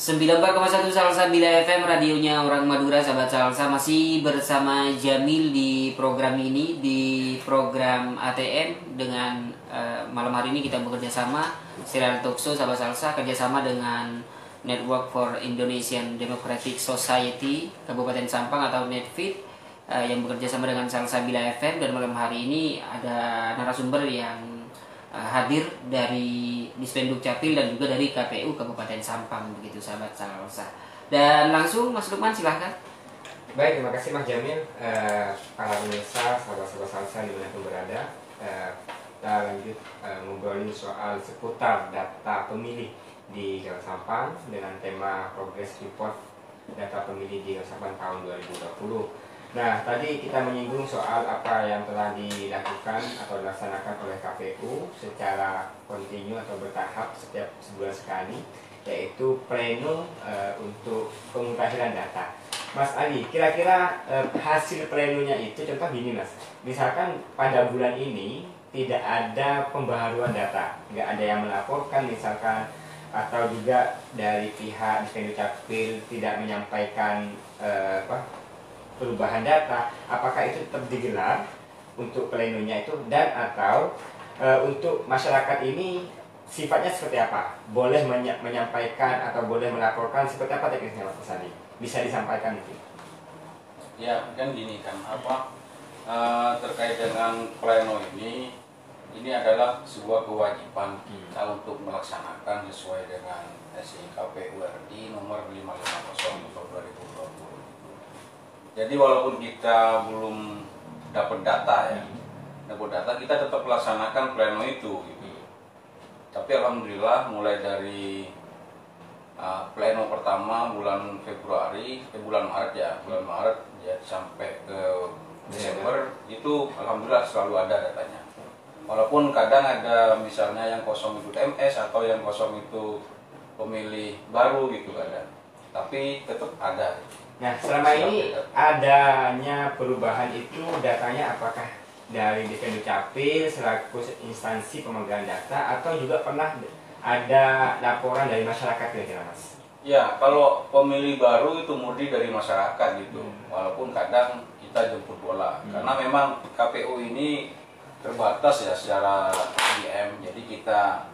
94,1 Salsabila FM, radionya orang Madura. Sahabat Salsa, masih bersama Jamil di program ini, di program ATM dengan malam hari ini kita bekerja sama serial talkshow Sahabat Salsa, kerjasama dengan Network for Indonesian Democratic Society Kabupaten Sampang atau Netfit, yang bekerja sama dengan Salsabila FM. Dan malam hari ini ada narasumber yang hadir dari Dispenduk Capil dan juga dari KPU Kabupaten Sampang, begitu Sahabat Salsa. Dan langsung Mas Lukman, silahkan. Baik, terima kasih Mas Jamil. Para pemirsa, sahabat-sahabat Salsa dimanapun berada, kita lanjut ngobrolin soal seputar data pemilih di Kota Sampang dengan tema Progress Report Data Pemilih di Kota Sampang tahun 2020. Nah, tadi kita menyinggung soal apa yang telah dilakukan atau dilaksanakan oleh KPU secara kontinu atau bertahap setiap sebulan sekali, yaitu pleno untuk pemutahiran data. Mas Ali, kira-kira hasil plenonya itu, contoh gini Mas, misalkan pada bulan ini tidak ada pembaharuan data, nggak ada yang melaporkan misalkan, atau juga dari pihak Dispenduk Capil tidak menyampaikan perubahan data, apakah itu tetap digelar untuk plenonya itu, dan atau untuk masyarakat ini sifatnya seperti apa? Boleh menyampaikan atau boleh melaporkan, seperti apa teknisnya Mas Adi? Bisa disampaikan mungkin? Ya, kan gini kan, terkait dengan pleno ini adalah sebuah kewajiban kita untuk melaksanakan sesuai dengan SI KPU RI nomor 550 2020. Jadi walaupun kita belum dapat data kita tetap melaksanakan pleno itu gitu. Tapi alhamdulillah mulai dari pleno pertama bulan Maret ya sampai ke Desember itu alhamdulillah selalu ada datanya. Walaupun kadang ada misalnya yang kosong itu TMS atau yang kosong itu pemilih baru gitu kadang. Tapi tetap ada. Nah, selama ini adanya perubahan itu datanya apakah dari Dispenduk Capil selaku instansi pemegang data, atau juga pernah ada laporan dari masyarakat kira-kira Mas? Ya, kalau pemilih baru itu murni dari masyarakat gitu. Walaupun kadang kita jemput bola. Karena memang KPU ini terbatas ya secara IM. Jadi kita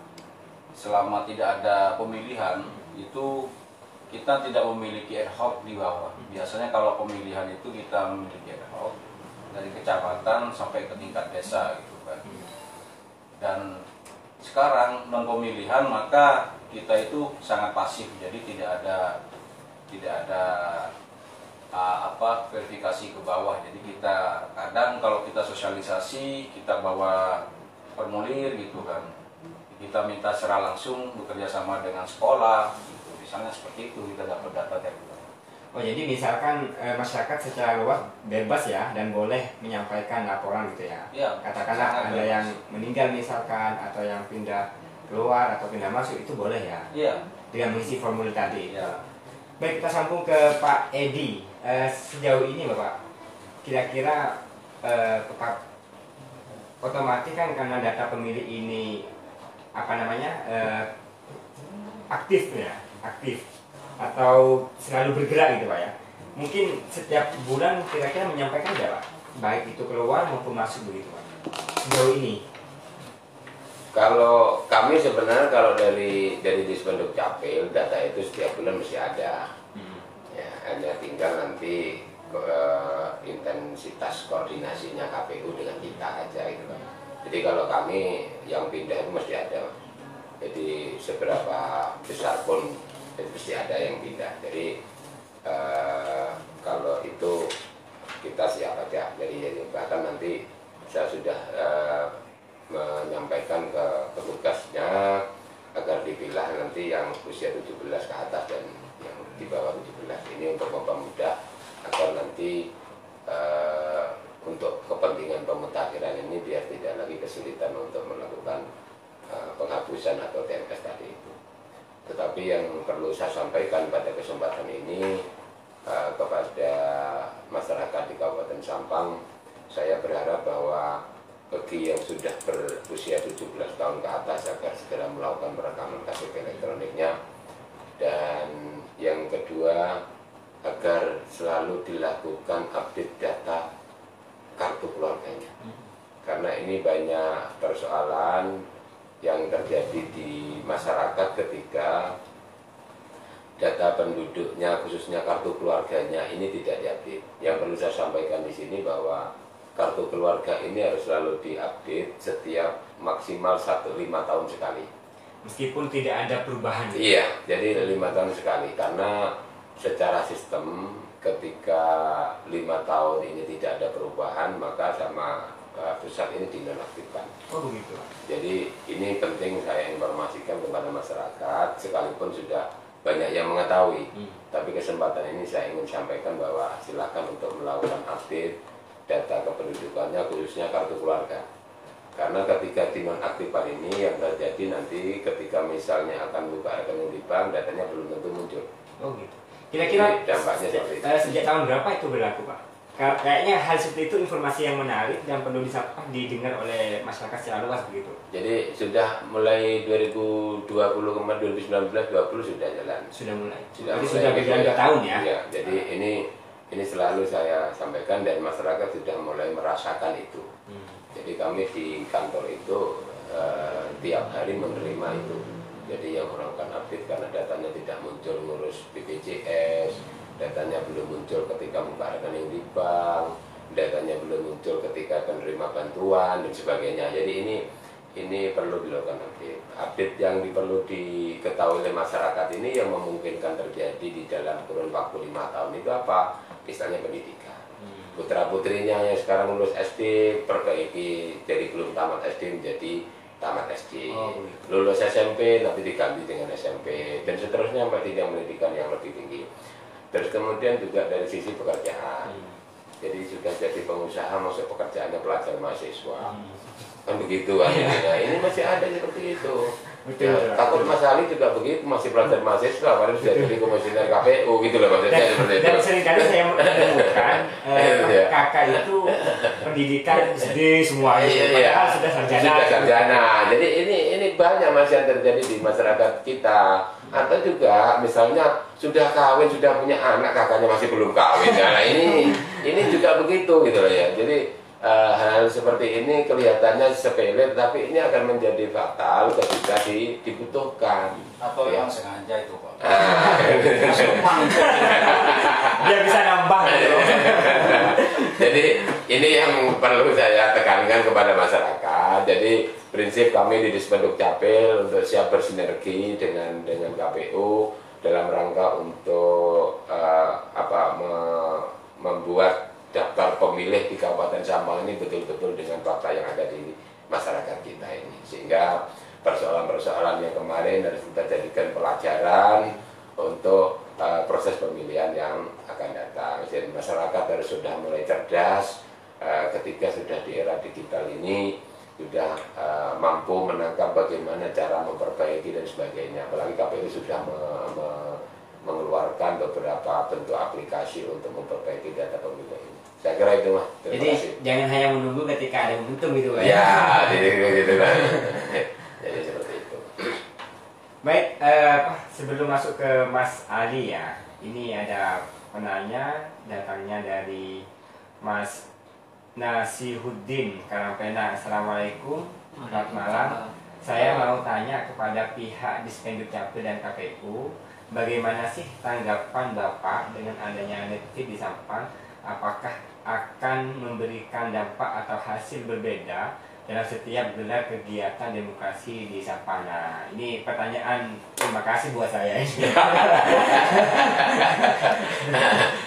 selama tidak ada pemilihan itu kita tidak memiliki ad hoc di bawah. Biasanya kalau pemilihan itu kita memiliki ad hoc dari kecamatan sampai ke tingkat desa gitu kan. Dan sekarang non pemilihan maka kita itu sangat pasif. Jadi tidak ada verifikasi ke bawah. Jadi kita kadang kalau kita sosialisasi kita bawa formulir gitu kan. Kita minta secara langsung bekerja sama dengan sekolah. Misalnya seperti itu, kita dapat data dari itu. Oh, jadi misalkan masyarakat secara luas bebas ya, dan boleh menyampaikan laporan gitu ya? Ya, katakanlah ada bebas. yang meninggal misalkan, atau yang pindah keluar atau pindah masuk, itu boleh ya? Iya. Dengan mengisi formulir tadi. Ya. Baik, kita sambung ke Pak Edi. Sejauh ini Bapak, kira-kira otomatis kan karena data pemilih ini aktif atau selalu bergerak gitu Pak ya. Mungkin setiap bulan kira-kira menyampaikan nggak Pak? Baik itu keluar maupun masuk begitu Pak. Sejauh ini. Kalau kami sebenarnya kalau dari Dispenduk Capil data itu setiap bulan mesti ada. Ya, hanya tinggal nanti intensitas koordinasinya KPU dengan kita aja gitu Pak. Jadi kalau kami yang pindah itu mesti ada. Jadi seberapa besar pun itu mesti ada yang pindah. Jadi kalau itu kita siap aja. Jadi bahkan nanti saya sudah menyampaikan ke petugasnya agar dipilah nanti yang usia 17 ke atas dan yang di bawah 17 ini untuk mempermudah agar nanti untuk kepentingan pemutakhiran ini biar tidak lagi kesulitan untuk melakukan penghapusan atau TMS tadi itu. Tetapi yang perlu saya sampaikan pada kesempatan ini kepada masyarakat di Kabupaten Sampang, saya berharap bahwa bagi yang sudah berusia 17 tahun ke atas agar segera melakukan perekaman KTP elektroniknya, dan Yang kedua, agar selalu dilakukan update data kartu keluarganya. Karena ini banyak persoalan yang terjadi di masyarakat ketika data penduduknya, khususnya kartu keluarganya ini tidak diupdate. Yang perlu saya sampaikan di sini bahwa kartu keluarga ini harus selalu diupdate setiap maksimal 5 tahun sekali. Meskipun tidak ada perubahan. Iya, jadi 5 tahun sekali. Karena secara sistem ketika 5 tahun ini tidak ada perubahan, maka sama pusat ini dinonaktifkan. Oh begitu. Jadi ini penting saya informasikan kepada masyarakat, sekalipun sudah banyak yang mengetahui. Tapi kesempatan ini saya ingin sampaikan bahwa silakan untuk melakukan update data kependudukannya, khususnya kartu keluarga. Karena ketika dinonaktifkan ini yang terjadi nanti ketika misalnya akan buka rekening di bank, datanya belum tentu muncul. Oh gitu. Kira-kira dampaknya seperti itu. Sejak tahun berapa itu berlaku, Pak? Kayaknya hal seperti itu informasi yang menarik dan perlu didengar oleh masyarakat secara luas begitu. Jadi sudah mulai 2020 kemarin 2019 20 sudah jalan. Sudah mulai. Sudah berjalan 2 tahun ya. Iya, jadi ini selalu saya sampaikan dan masyarakat sudah mulai merasakan itu. Jadi kami di kantor itu tiap hari menerima itu. Jadi yang orang kan update karena datanya tidak muncul ngurus BPJS, datanya belum muncul ketika buka rekening di bank, datanya belum muncul ketika penerima bantuan dan sebagainya. Jadi ini perlu dilakukan update. Update yang perlu diketahui oleh masyarakat ini yang memungkinkan terjadi di dalam kurun waktu 5 tahun itu apa? Misalnya pendidikan. Putra putrinya yang sekarang lulus SD perbaiki, jadi belum tamat SD menjadi tamat SD, lulus SMP nanti diganti dengan SMP dan seterusnya sampai tidak pendidikan yang lebih tinggi. Terus kemudian juga dari sisi pekerjaan, jadi sudah jadi pengusaha masuk pekerjaannya pelajar mahasiswa, kan begitu kan? Nah, ini masih ada seperti itu. Ya, takut Mas Ali juga begitu, masih pelajar mahasiswa, padahal sudah jadi komisioner KPU gitu loh maksudnya seperti itu. Dan seringkali saya menemukan kakak itu pendidikan SD semuanya, padahal sudah sarjana. Sudah sarjana. Jadi ini banyak masih yang terjadi di masyarakat kita. Atau juga misalnya sudah kawin, sudah punya anak, kakaknya masih belum kawin. Nah ini juga begitu gitu loh ya. Jadi hal seperti ini kelihatannya sepele, tapi ini akan menjadi fatal ketika dibutuhkan. Atau ya. yang sengaja itu Pak. Dia bisa nambah gitu. Jadi ini yang perlu saya tekankan kepada masyarakat. Jadi prinsip kami di Dispenduk Capil untuk siap bersinergi dengan KPU dalam rangka untuk membuat daftar pemilih di Kabupaten Sampang ini betul-betul dengan fakta yang ada di masyarakat kita ini, sehingga persoalan-persoalan yang kemarin harus kita jadikan pelajaran untuk proses pemilihan yang akan datang. Jadi masyarakat harus sudah mulai cerdas ketika sudah di era digital ini, sudah mampu menangkap bagaimana cara memperbaiki dan sebagainya. Apalagi KPU sudah mengeluarkan beberapa bentuk aplikasi untuk memperbaiki data pemilih ini. Saya kira itu Mas. Jadi jangan hanya menunggu ketika ada momentum gitu kan. Ya, gitu kan. Jadi seperti itu. Baik, sebelum masuk ke Mas Ali ya, ini ada penanya datangnya dari Mas Nasihuddin Karangpena. Assalamualaikum, selamat malam. Saya mau tanya kepada pihak Dispenduk Capil dan KPU, bagaimana sih tanggapan Bapak dengan adanya NFT di Sampang? Apakah akan memberikan dampak atau hasil berbeda dalam setiap gelar kegiatan demokrasi di Sampang? Nah, ini pertanyaan terima kasih buat saya.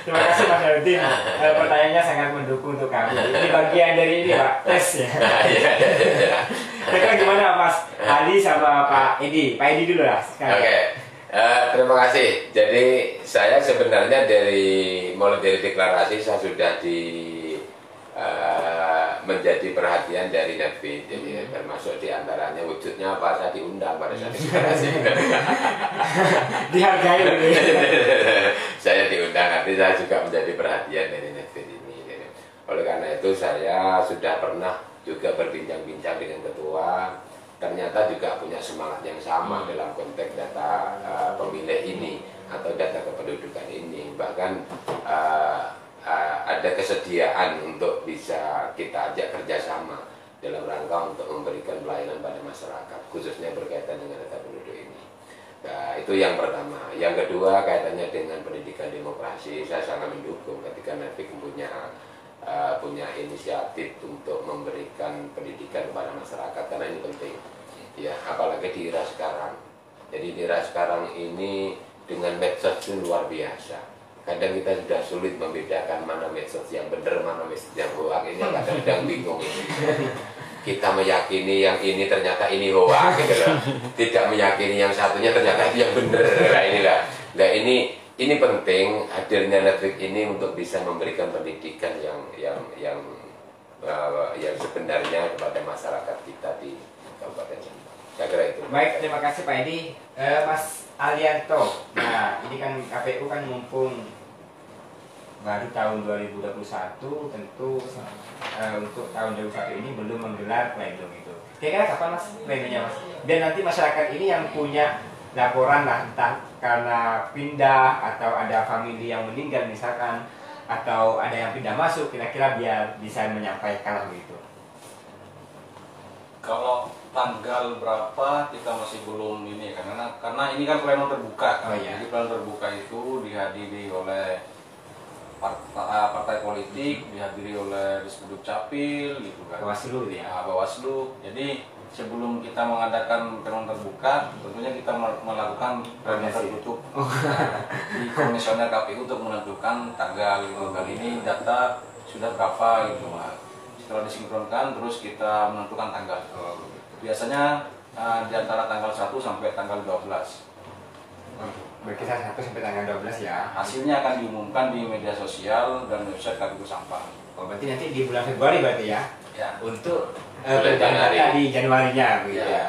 Terima kasih Mas Nurdin. Pertanyaannya sangat mendukung untuk kami. Ini bagian dari ini Pak, tes ya. Kira-kira gimana Mas Ali sama Pak Edi? Pak Edi dulu lah. Oke. Terima kasih. Jadi saya sebenarnya mulai dari deklarasi saya sudah menjadi perhatian dari Netflix. Jadi termasuk diantaranya wujudnya apa, saya diundang pada saat deklarasi. Dihargai. Saya diundang, nanti saya juga menjadi perhatian dari Netflix ini. Jadi, oleh karena itu saya sudah pernah juga berbincang-bincang dengan ketua. Ternyata juga punya semangat yang sama dalam konteks data pemilih ini. atau data kependudukan ini. Bahkan ada kesediaan untuk bisa kita ajak kerjasama dalam rangka untuk memberikan pelayanan pada masyarakat, khususnya berkaitan dengan data penduduk ini. Nah, itu yang pertama. Yang kedua, kaitannya dengan pendidikan demokrasi, saya sangat mendukung ketika Netflix punya inisiatif untuk memberikan pendidikan kepada masyarakat, karena ini penting. Ya, apalagi di era sekarang. Jadi di era sekarang ini dengan medsos itu luar biasa. Kadang kita sudah sulit membedakan mana medsos yang benar, mana medsos yang hoax. Ini kadang-kadang bingung. Kita meyakini yang ini ternyata ini hoax gitu loh. Tidak meyakini yang satunya ternyata itu yang benar. Nah inilah. Nah ini penting hadirnya Netflix ini untuk bisa memberikan pendidikan yang sebenarnya kepada masyarakat kita di Kabupaten Sampang. Saya kira itu. Baik, terima kasih Pak Edi. Mas Alianto, nah ini kan KPU kan mumpung baru tahun 2021, tentu untuk tahun 2021 ini belum menggelar pledoi itu. Kira-kira kapan Mas pledoinya Mas? Dan nanti masyarakat ini yang punya laporan lah, entah karena pindah atau ada famili yang meninggal misalkan, atau ada yang pindah masuk, kira-kira biar bisa menyampaikan lah begitu. Kalau tanggal berapa kita masih belum ini, karena ini kan pleno terbuka. Oh, iya. Jadi pleno terbuka itu dihadiri oleh partai politik, dihadiri oleh Disduk Capil gitu kan. Bawaslu ya. Bawaslu. Jadi sebelum kita mengadakan pleno terbuka, tentunya kita melakukan pleno tertutup di komisioner KPU untuk menentukan tanggal gitu. Kali ini data sudah berapa gitu. Setelah disinkronkan, terus kita menentukan tanggal. Biasanya di antara tanggal 1 sampai tanggal 12. Berkisar 1 sampai tanggal 12 ya. Hasilnya akan diumumkan di media sosial dan website KPU Sampang. Oh, berarti nanti di bulan Februari berarti ya? Ya. Untuk Bulan Januari. di Januarinya begitu ya.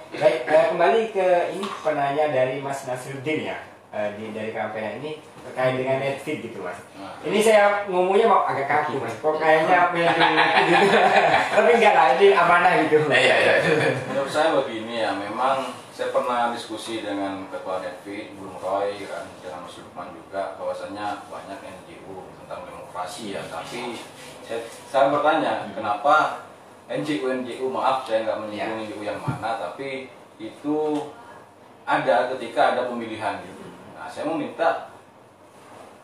Baik, kembali ke ini penanya dari Mas Nasruddin ya. Dari kampanye ini terkait dengan Netflix gitu Mas. Ini saya ngomongnya mau agak kaku Mas. Kok kayaknya gitu. Tapi enggak lah, ini amanah gitu. Iya. Menurut saya begini ya, memang saya pernah diskusi dengan Ketua Netflix, Bung Roy, kan, dengan Mas Lukman juga, bahwasanya banyak NGO tentang demokrasi ya. Tapi saya bertanya, kenapa NGO, maaf saya nggak menyinggung NGO yang mana, tapi itu ada ketika ada pemilihan gitu. Nah, saya mau minta,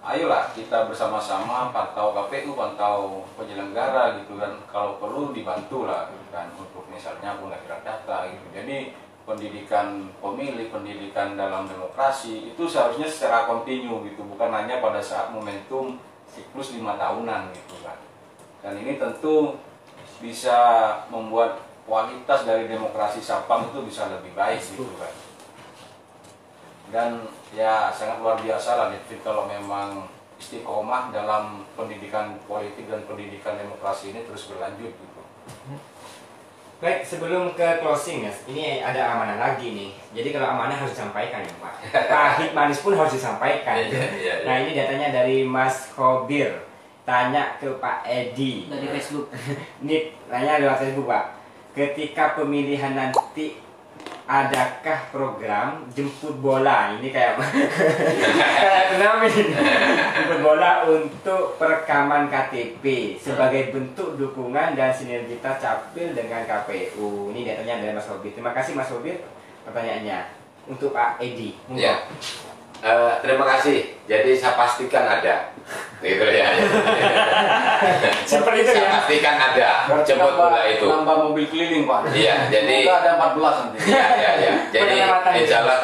ayolah kita bersama-sama pantau KPU, pantau penyelenggara gitu kan, kalau perlu dibantu lah gitu kan, untuk misalnya pengumpulan data gitu. Jadi pendidikan pemilih, pendidikan dalam demokrasi itu seharusnya secara kontinu gitu, bukan hanya pada saat momentum siklus 5 tahunan gitu kan. Dan ini tentu bisa membuat kualitas dari demokrasi Sampang itu bisa lebih baik gitu kan. Dan ya sangat luar biasa lah Netflix kalau memang istiqomah dalam pendidikan politik dan pendidikan demokrasi ini terus berlanjut gitu. Baik, sebelum ke closing Mas, ini ada amanah lagi nih. Jadi kalau amanah harus disampaikan ya Pak. Pahit manis pun harus disampaikan. Iya. Nah ini datanya dari Mas Khobir. Tanya ke Pak Edi. Dari Facebook. Ini tanya lewat Facebook Pak. Ketika pemilihan nanti, adakah program jemput bola? Ini kayak kenapa ini? Jemput bola untuk perekaman KTP sebagai bentuk dukungan dan sinergitas Capil dengan KPU. Ini datanya dari Mas Hobir. Terima kasih Mas Hobir pertanyaannya. Untuk Pak Edi. Ya. Terima kasih. Jadi saya pastikan ada. Gitu ya. Seperti itu ya. Saya pastikan ada jemput bola itu. Nambah mobil keliling Pak. Iya, jadi semoga ada 14 nanti. Iya. Jadi insya Allah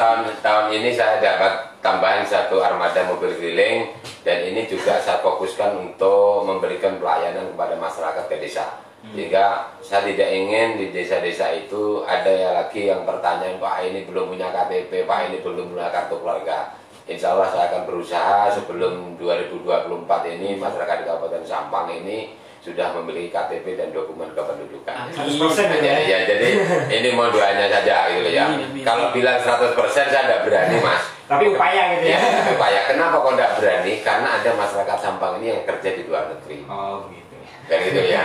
tahun ini saya dapat tambahan 1 armada mobil keliling, dan ini juga saya fokuskan untuk memberikan pelayanan kepada masyarakat ke desa. Sehingga saya tidak ingin di desa-desa itu ada ya lagi yang pertanyaan, Pak ini belum punya KTP, Pak ini belum punya kartu keluarga. Insya Allah saya akan berusaha sebelum 2024 ini masyarakat di Kabupaten Sampang ini sudah memiliki KTP dan dokumen kependudukan. 100% Ya, jadi ini mohon doanya saja gitu ya. Kalau bilang 100% saya tidak berani Mas. Tapi upaya gitu ya. Upaya. Kenapa kok tidak berani? Karena ada masyarakat Sampang ini yang kerja di luar negeri. Oh gitu. Dan gitu ya,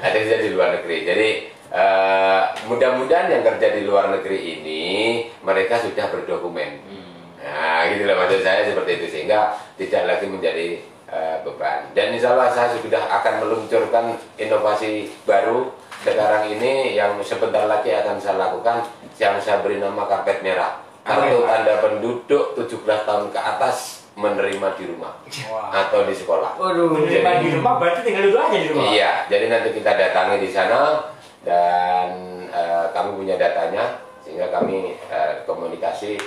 ada kerja di luar negeri. Jadi mudah-mudahan yang kerja di luar negeri ini mereka sudah berdokumen. Nah, gitu loh maksud saya seperti itu, sehingga tidak lagi menjadi beban. Dan insya Allah saya sudah akan meluncurkan inovasi baru sekarang ini yang sebentar lagi akan saya lakukan, yang saya beri nama karpet merah. Kartu tanda penduduk 17 tahun ke atas menerima di rumah atau di sekolah. Waduh, menerima di rumah berarti tinggal duduk aja di rumah. Iya, jadi nanti kita datangi di sana dan kami punya datanya, sehingga kami komunikasi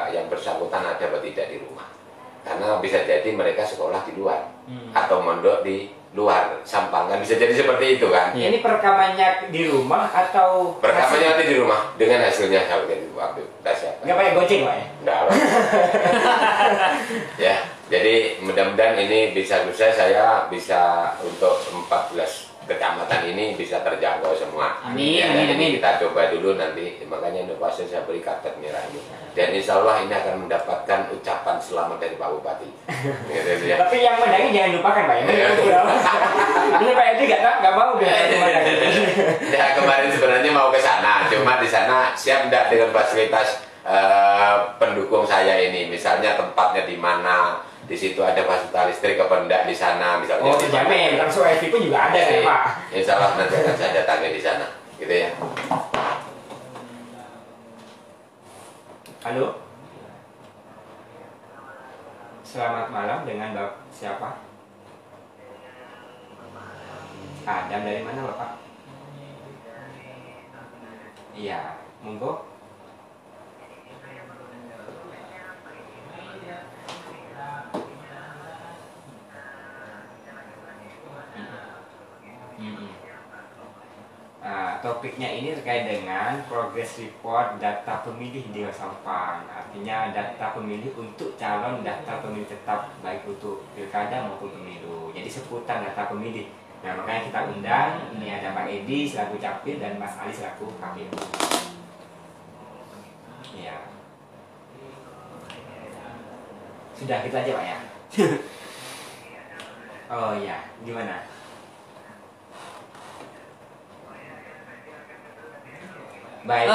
yang bersangkutan ada atau tidak di rumah. Karena bisa jadi mereka sekolah di luar atau mondok di luar Sampangan, bisa jadi seperti itu kan. Ini perekamannya di rumah atau Perekamannya nanti di rumah dengan hasilnya kalau gitu waktu kita siapkan. nggak pakai goceng Pak ya? Nggak, Pak. Ya, jadi mudah-mudahan ini bisa sukses, saya bisa untuk 14 kecamatan ini bisa terjangkau semua. Amin, Ya, amin, dan ini amin. kita coba dulu nanti, makanya inovasi saya beri karpet merah ini. Dan insya Allah ini akan mendapatkan ucapan selamat dari Pak Bupati. Gitu ya. Tapi yang mendangi jangan lupakan Pak ya. Ini Pak Edi nggak mau deh. Ya, kemarin sebenarnya mau ke sana, cuma di sana siap enggak dengan fasilitas pendukung saya ini, misalnya tempatnya di mana, di situ ada fasilitas listrik apa enggak di sana, misalnya. Oh, terjamin. Langsung wifi pun juga ada kan Pak. Insya Allah nanti akan saya datangi di sana, gitu ya. Halo. Selamat malam, dengan Bapak siapa? Adam, dari mana Bapak? Iya, monggo. Nah, topiknya ini terkait dengan progress report data pemilih di Sampang. Artinya data pemilih untuk calon daftar pemilih tetap, baik untuk pilkada maupun pemilu. Jadi seputar data pemilih. Nah, makanya kita undang, ini ada Pak Edi selaku Capil dan Mas Ali selaku Kapil. Iya. Sudah gitu aja Pak ya. Oh iya, gimana? Baik,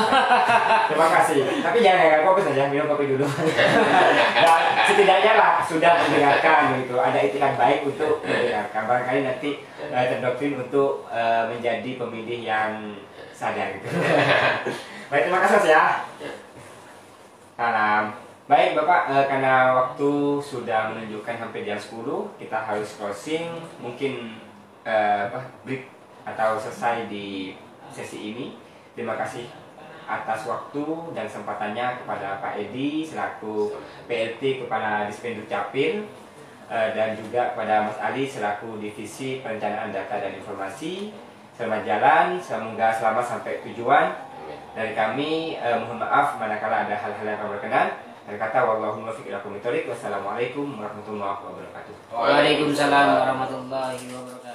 terima kasih. Tapi jangan agak fokus aja, minum kopi dulu. Dan setidaknya lah sudah mendengarkan gitu. Ada itikat baik untuk mendengarkan. Barangkali nanti terdoktrin untuk menjadi pemilih yang sadar gitu. Baik, terima kasih Mas ya. Salam. Baik Bapak, karena waktu sudah menunjukkan hampir jam 10, kita harus closing. Mungkin break atau selesai di sesi ini. Terima kasih atas waktu dan kesempatannya kepada Pak Edi selaku PLT Kepala Dispenduk Capil, dan juga kepada Mas Ali selaku Divisi Perencanaan Data dan Informasi. Selamat jalan, semoga selamat sampai tujuan. Dari kami mohon maaf manakala ada hal-hal yang kurang berkenan. Kata wallahu muwaffiq ila aqwamit thoriq. Wassalamualaikum warahmatullahi wabarakatuh. Waalaikumsalam warahmatullahi wabarakatuh.